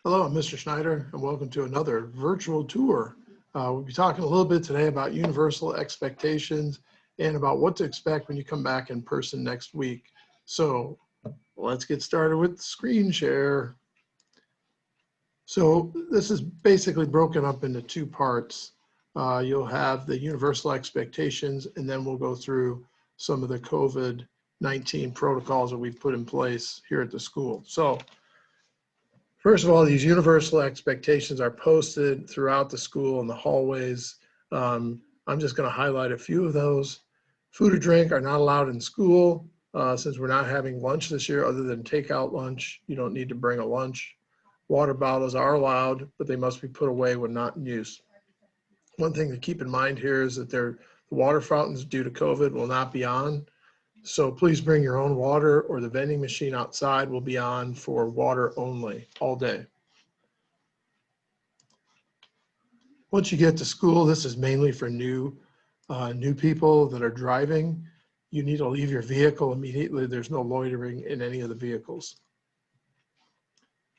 Hello, I'm Mr. Schneider, and welcome to another virtual tour. We'll be talking a little bit today about universal expectations and about what to expect when you come back in person next week. So let's get started with the screen share. So this is basically broken up into two parts. You'll have the universal expectations, and then we'll go through some of the COVID-19 protocols that we've put in place here at the school. So first of all, these universal expectations are posted throughout the school in the hallways. I'm just going to highlight a few of those. Food or drink are not allowed in school since we're not having lunch this year other than takeout lunch. You don't need to bring a lunch. Water bottles are allowed, but they must be put away when not in use. One thing to keep in mind here is that the water fountains due to COVID will not be on. So please bring your own water, or the vending machine outside will be on for water only all day. Once you get to school, this is mainly for new people that are driving. You need to leave your vehicle immediately. There's no loitering in any of the vehicles.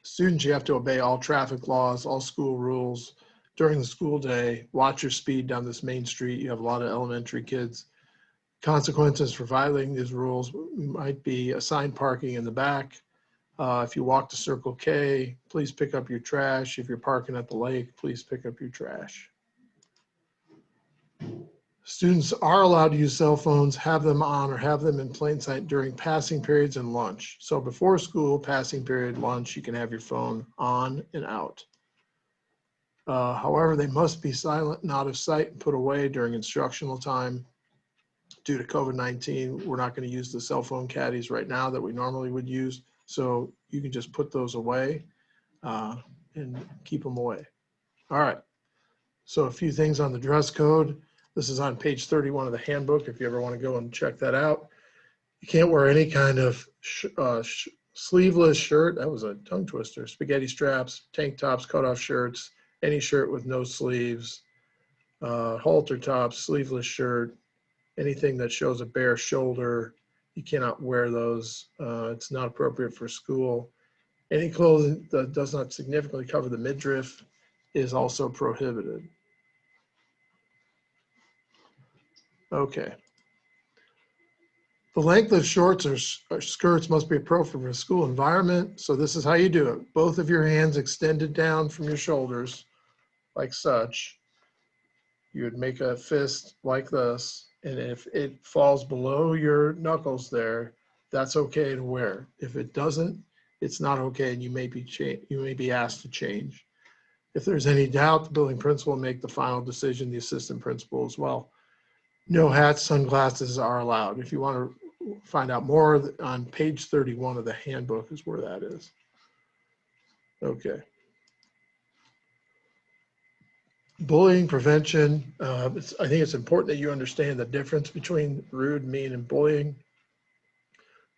Students, you have to obey all traffic laws, all school rules during the school day. Watch your speed down this main street. You have a lot of elementary kids. Consequences for violating these rules might be assigned parking in the back. If you walk to Circle K, please pick up your trash. If you're parking at the lake, please pick up your trash. Students are allowed to use cell phones, have them on or have them in plain sight during passing periods and lunch. So before school, passing period, lunch, you can have your phone on and out. However, they must be silent and out of sight and put away during instructional time. Due to COVID-19, we're not going to use the cell phone caddies right now that we normally would use. So you can just put those away and keep them away. All right. So a few things on the dress code. This is on page 31 of the handbook if you ever want to go and check that out. You can't wear any kind of sleeveless shirt. That was a tongue twister. Spaghetti straps, tank tops, cutoff shirts, any shirt with no sleeves, halter tops, sleeveless shirt, anything that shows a bare shoulder. You cannot wear those. It's not appropriate for school. Any clothing that does not significantly cover the midriff is also prohibited. Okay. The length of shorts or skirts must be appropriate for a school environment. So this is how you do it. Both of your hands extended down from your shoulders, like such. You would make a fist like this. And if it falls below your knuckles there, that's okay to wear. If it doesn't, it's not okay, and you may be asked to change. If there's any doubt, the building principal will make the final decision, the assistant principal as well. No hats, sunglasses are allowed. If you want to find out more, on page 31 of the handbook is where that is. Okay. Bullying prevention. I think it's important that you understand the difference between rude, mean, and bullying.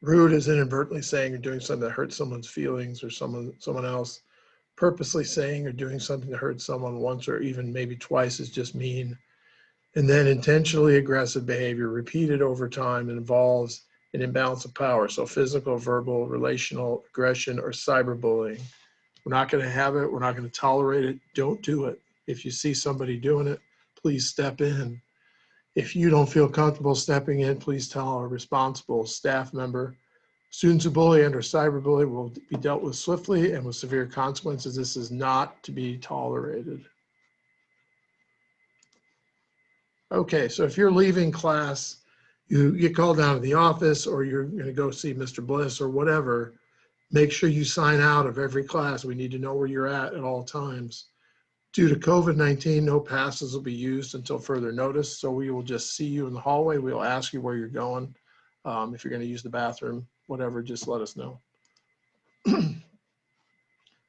Rude is inadvertently saying or doing something that hurts someone's feelings or someone else. Purposely saying or doing something that hurts someone once or even maybe twice is just mean. And then intentionally aggressive behavior repeated over time involves an imbalance of power. So physical, verbal, relational aggression, or cyberbullying. We're not going to have it. We're not going to tolerate it. Don't do it. If you see somebody doing it, please step in. If you don't feel comfortable stepping in, please tell a responsible staff member. Students who bully and or cyberbully will be dealt with swiftly and with severe consequences. This is not to be tolerated. Okay, so if you're leaving class, you get called down to the office or you're going to go see Mr. Bliss or whatever, make sure you sign out of every class. We need to know where you're at all times. Due to COVID-19, no passes will be used until further notice. So we will just see you in the hallway. We'll ask you where you're going. If you're going to use the bathroom, whatever, just let us know.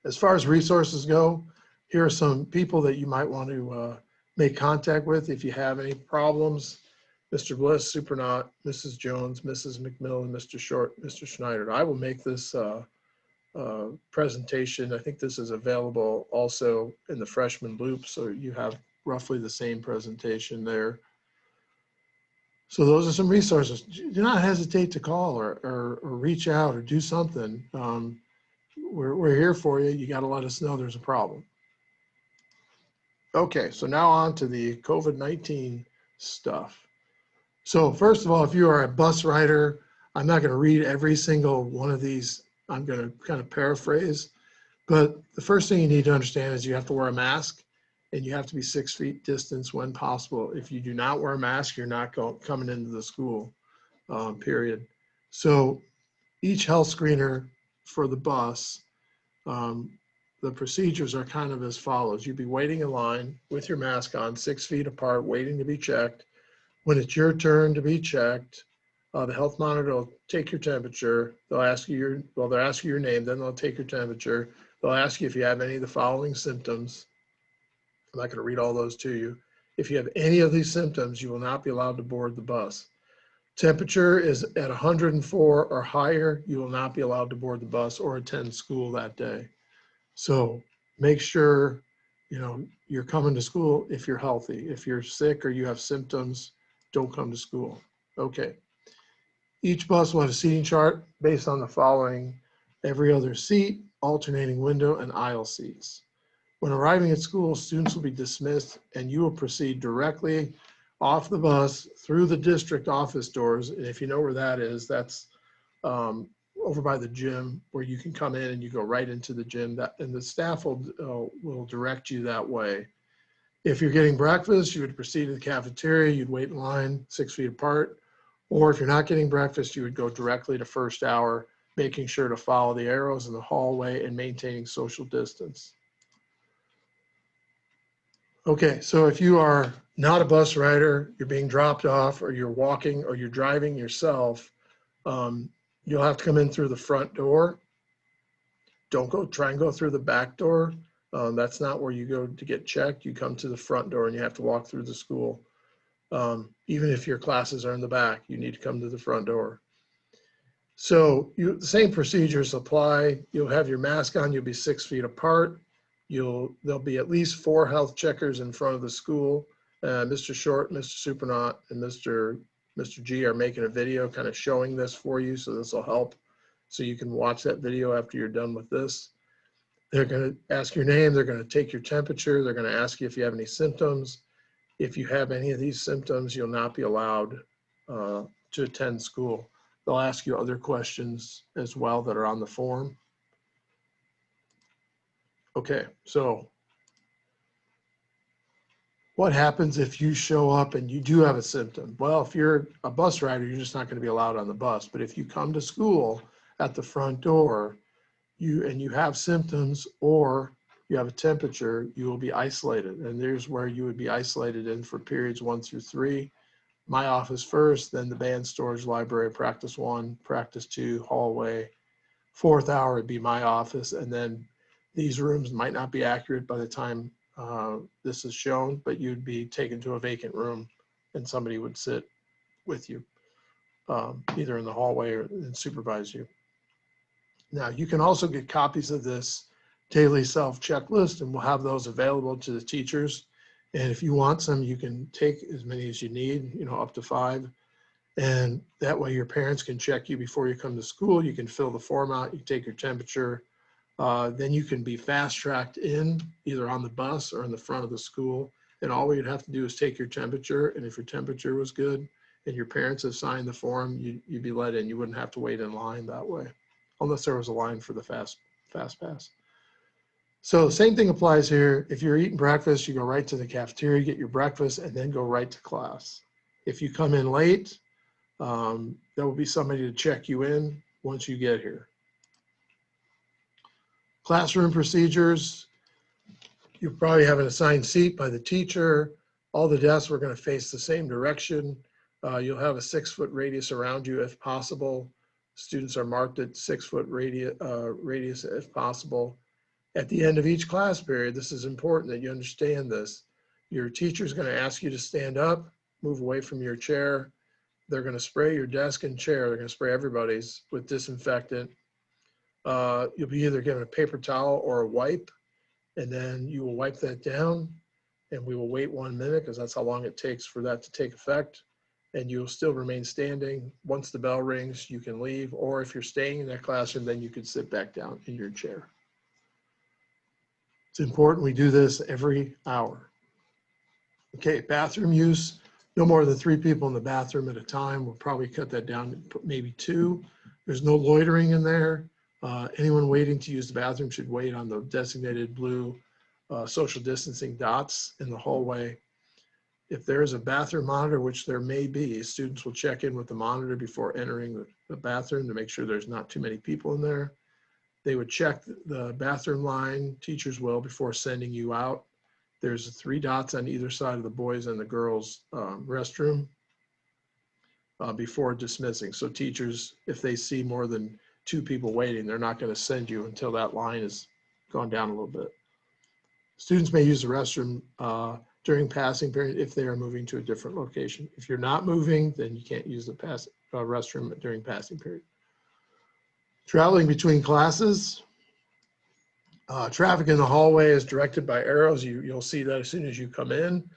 As far as resources go, here are some people that you might want to make contact with if you have any problems. Mr. Bliss, Supernaut, Mrs. Jones, Mrs. McMillan, Mr. Short, Mr. Schneider. I will make this presentation. I think this is available also in the freshman loop, so you have roughly the same presentation there. So those are some resources. Do not hesitate to call or reach out or do something. we're here for you. You got to let us know there's a problem. Okay, so now on to the COVID-19 stuff. So first of all, if you are a bus rider, I'm not going to read every single one of these. I'm going to kind of paraphrase. But the first thing you need to understand is you have to wear a mask, and you have to be 6 feet distance when possible. If you do not wear a mask, you're not coming into the school, period. So each health screener for the bus, the procedures are kind of as follows. You'd be waiting in line with your mask on, 6 feet apart, waiting to be checked. When it's your turn to be checked, the health monitor will take your temperature. They'll ask you your name, then they'll take your temperature. They'll ask you if you have any of the following symptoms. I'm not going to read all those to you. If you have any of these symptoms, you will not be allowed to board the bus. Temperature is at 104 or higher, you will not be allowed to board the bus or attend school that day. So make sure, you're coming to school if you're healthy. If you're sick or you have symptoms, don't come to school. Okay. Each bus will have a seating chart based on the following: every other seat, alternating window, and aisle seats. When arriving at school, students will be dismissed and you will proceed directly off the bus through the district office doors. And if you know where that is, that's over by the gym, where you can come in and you go right into the gym, and the staff will direct you that way. If you're getting breakfast, you would proceed to the cafeteria, you'd wait in line 6 feet apart. Or if you're not getting breakfast, you would go directly to first hour, making sure to follow the arrows in the hallway and maintaining social distance. Okay, so if you are not a bus rider, you're being dropped off, or you're walking, or you're driving yourself, you'll have to come in through the front door. Don't try and go through the back door. That's not where you go to get checked. You come to the front door and you have to walk through the school. Even if your classes are in the back, you need to come to the front door. So the same procedures apply. You'll have your mask on, you'll be 6 feet apart. There'll be at least 4 health checkers in front of the school. Mr. Short, Mr. Supernaut, and Mr. G are making a video kind of showing this for you, so this will help. So you can watch that video after you're done with this. They're going to ask your name, they're going to take your temperature, they're going to ask you if you have any symptoms. If you have any of these symptoms, you'll not be allowed to attend school. They'll ask you other questions as well that are on the form. Okay, so what happens if you show up and you do have a symptom? Well, if you're a bus rider, you're just not going to be allowed on the bus. But if you come to school at the front door, you have symptoms or you have a temperature, you will be isolated. And there's where you would be isolated in for periods 1 through 3. My office first, then the band, storage, library, practice 1, practice 2, hallway. 4th hour would be my office. And then these rooms might not be accurate by the time this is shown, but you'd be taken to a vacant room and somebody would sit with you, either in the hallway and supervise you. Now, you can also get copies of this daily self checklist, and we'll have those available to the teachers. And if you want some, you can take as many as you need, up to 5. And that way your parents can check you before you come to school. You can fill the form out, you take your temperature. Then you can be fast tracked in either on the bus or in the front of the school. And all you'd have to do is take your temperature. And if your temperature was good and your parents have signed the form, you'd be let in. You wouldn't have to wait in line that way, unless there was a line for the fast pass. So the same thing applies here. If you're eating breakfast, you go right to the cafeteria, get your breakfast, and then go right to class. If you come in late, there will be somebody to check you in once you get here. Classroom procedures, you probably have an assigned seat by the teacher. All the desks are going to face the same direction. You'll have a 6-foot radius around you if possible. Students are marked at 6-foot radius if possible. At the end of each class period, this is important that you understand this. Your teacher is going to ask you to stand up, move away from your chair. They're going to spray your desk and chair. They're going to spray everybody's with disinfectant. You'll be either given a paper towel or a wipe, and then you will wipe that down, and we will wait 1 minute because that's how long it takes for that to take effect. and you'll still remain standing. Once the bell rings, you can leave, or if you're staying in that classroom, then you can sit back down in your chair. It's important we do this every hour. Okay, bathroom use, no more than 3 people in the bathroom at a time. We'll probably cut that down to maybe 2. There's no loitering in there. Anyone waiting to use the bathroom should wait on the designated blue social distancing dots in the hallway. If there is a bathroom monitor, which there may be, students will check in with the monitor before entering the bathroom to make sure there's not too many people in there. They would check the bathroom line, teachers will, before sending you out. There's 3 dots on either side of the boys and the girls restroom before dismissing. So teachers, if they see more than 2 people waiting, they're not going to send you until that line has gone down a little bit. Students may use the restroom during passing period if they are moving to a different location. If you're not moving, then you can't use the restroom during passing period. Traveling between classes. Traffic in the hallway is directed by arrows. You'll see that as soon as you come in.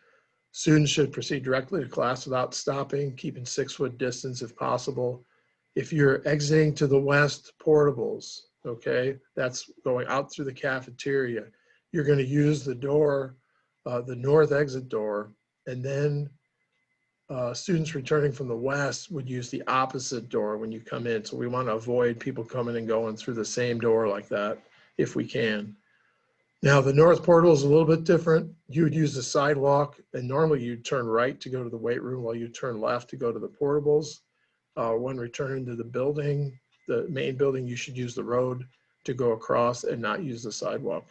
Students should proceed directly to class without stopping, keeping 6-foot distance if possible. If you're exiting to the west portables, okay, that's going out through the cafeteria, you're going to use the door, the north exit door, and then students returning from the west would use the opposite door when you come in. So we want to avoid people coming and going through the same door like that if we can. Now the north portal is a little bit different. You would use the sidewalk, and normally you'd turn right to go to the weight room while you turn left to go to the portables. When returning to the building, the main building, you should use the road to go across and not use the sidewalk.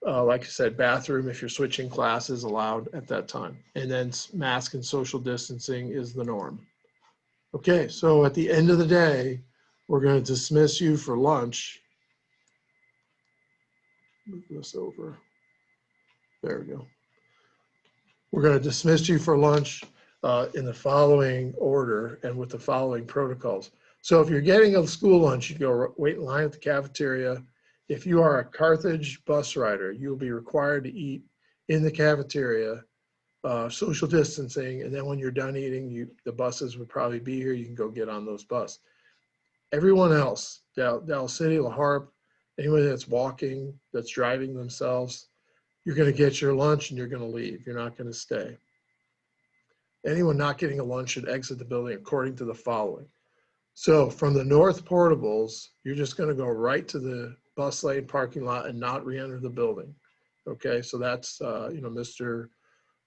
Like I said, bathroom, if you're switching classes, allowed at that time. And then mask and social distancing is the norm. Okay, so at the end of the day, we're going to dismiss you for lunch. Move this over. There we go. We're going to dismiss you for lunch in the following order and with the following protocols. So if you're getting a school lunch, you go wait in line at the cafeteria. If you are a Carthage bus rider, you'll be required to eat in the cafeteria, social distancing, and then when you're done eating, the buses would probably be here. You can go get on those buses. Everyone else, Dallas City, La Harpe, anyone that's walking, that's driving themselves, you're going to get your lunch and you're going to leave. You're not going to stay. Anyone not getting a lunch should exit the building according to the following. So from the north portables, you're just going to go right to the bus lane parking lot and not re-enter the building. Okay, so that's Mr.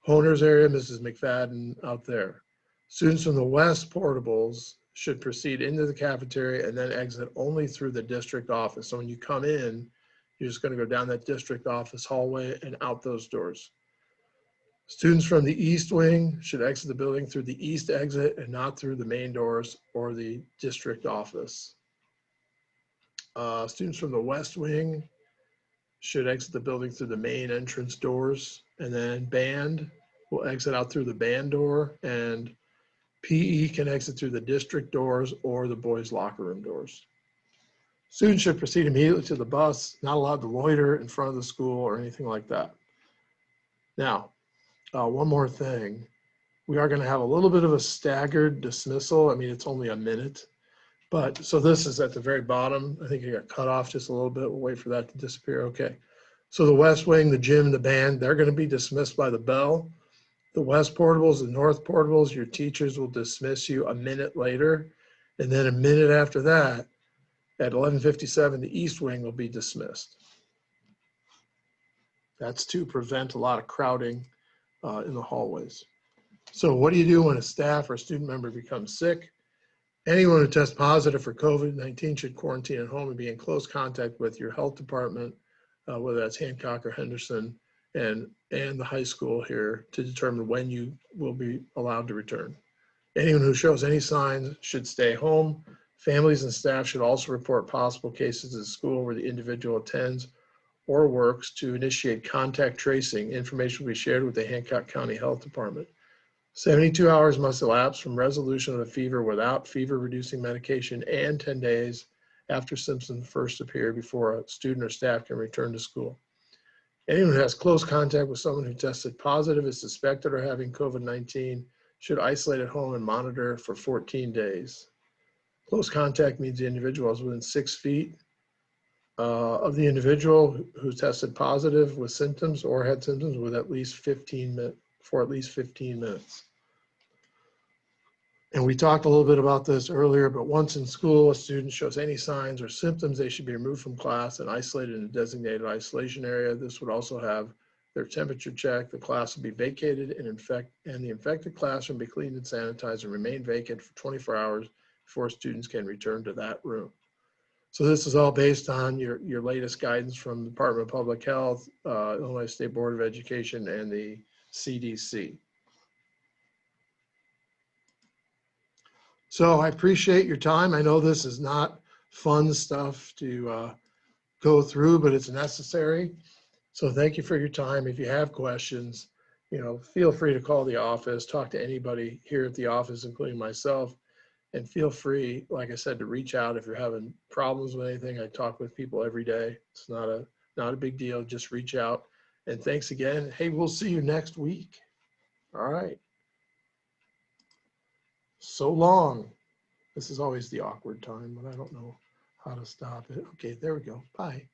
Honer's area, Mrs. McFadden out there. Students from the west portables should proceed into the cafeteria and then exit only through the district office. So when you come in, you're just going to go down that district office hallway and out those doors. Students from the east wing should exit the building through the east exit and not through the main doors or the district office. Students from the west wing should exit the building through the main entrance doors, and then band will exit out through the band door, and PE can exit through the district doors or the boys' locker room doors. Students should proceed immediately to the bus, not allowed to loiter in front of the school or anything like that. Now, one more thing. We are going to have a little bit of a staggered dismissal. I mean, it's only a minute, but so this is at the very bottom. I think it got cut off just a little bit. We'll wait for that to disappear. Okay. So the west wing, the gym, the band, they're going to be dismissed by the bell. The west portables, the north portables, your teachers will dismiss you a minute later. And then a minute after that, at 11:57, the east wing will be dismissed. That's to prevent a lot of crowding in the hallways. So what do you do when a staff or student member becomes sick? Anyone who tests positive for COVID-19 should quarantine at home and be in close contact with your health department, whether that's Hancock or Henderson, and the high school here to determine when you will be allowed to return. Anyone who shows any signs should stay home. Families and staff should also report possible cases at school where the individual attends or works to initiate contact tracing. Information will be shared with the Hancock County Health Department. 72 hours must elapse from resolution of the fever without fever-reducing medication and 10 days after symptoms first appear before a student or staff can return to school. Anyone who has close contact with someone who tested positive is suspected of having COVID-19 should isolate at home and monitor for 14 days. Close contact means the individual is within 6 feet of the individual who tested positive with symptoms or had symptoms with at least 15 minutes, for at least 15 minutes. And we talked a little bit about this earlier, but once in school, a student shows any signs or symptoms, they should be removed from class and isolated in a designated isolation area. This would also have their temperature checked. The class will be vacated and the infected classroom be cleaned and sanitized and remain vacant for 24 hours before students can return to that room. So this is all based on your latest guidance from the Department of Public Health, Illinois State Board of Education, and the CDC. So I appreciate your time. I know this is not fun stuff to go through, but it's necessary. So thank you for your time. If you have questions, feel free to call the office, talk to anybody here at the office, including myself, and feel free, like I said, to reach out if you're having problems with anything. I talk with people every day. It's not a big deal. Just reach out. And thanks again. Hey, we'll see you next week. All right. So long. This is always the awkward time, but I don't know how to stop it. Okay, there we go. Bye.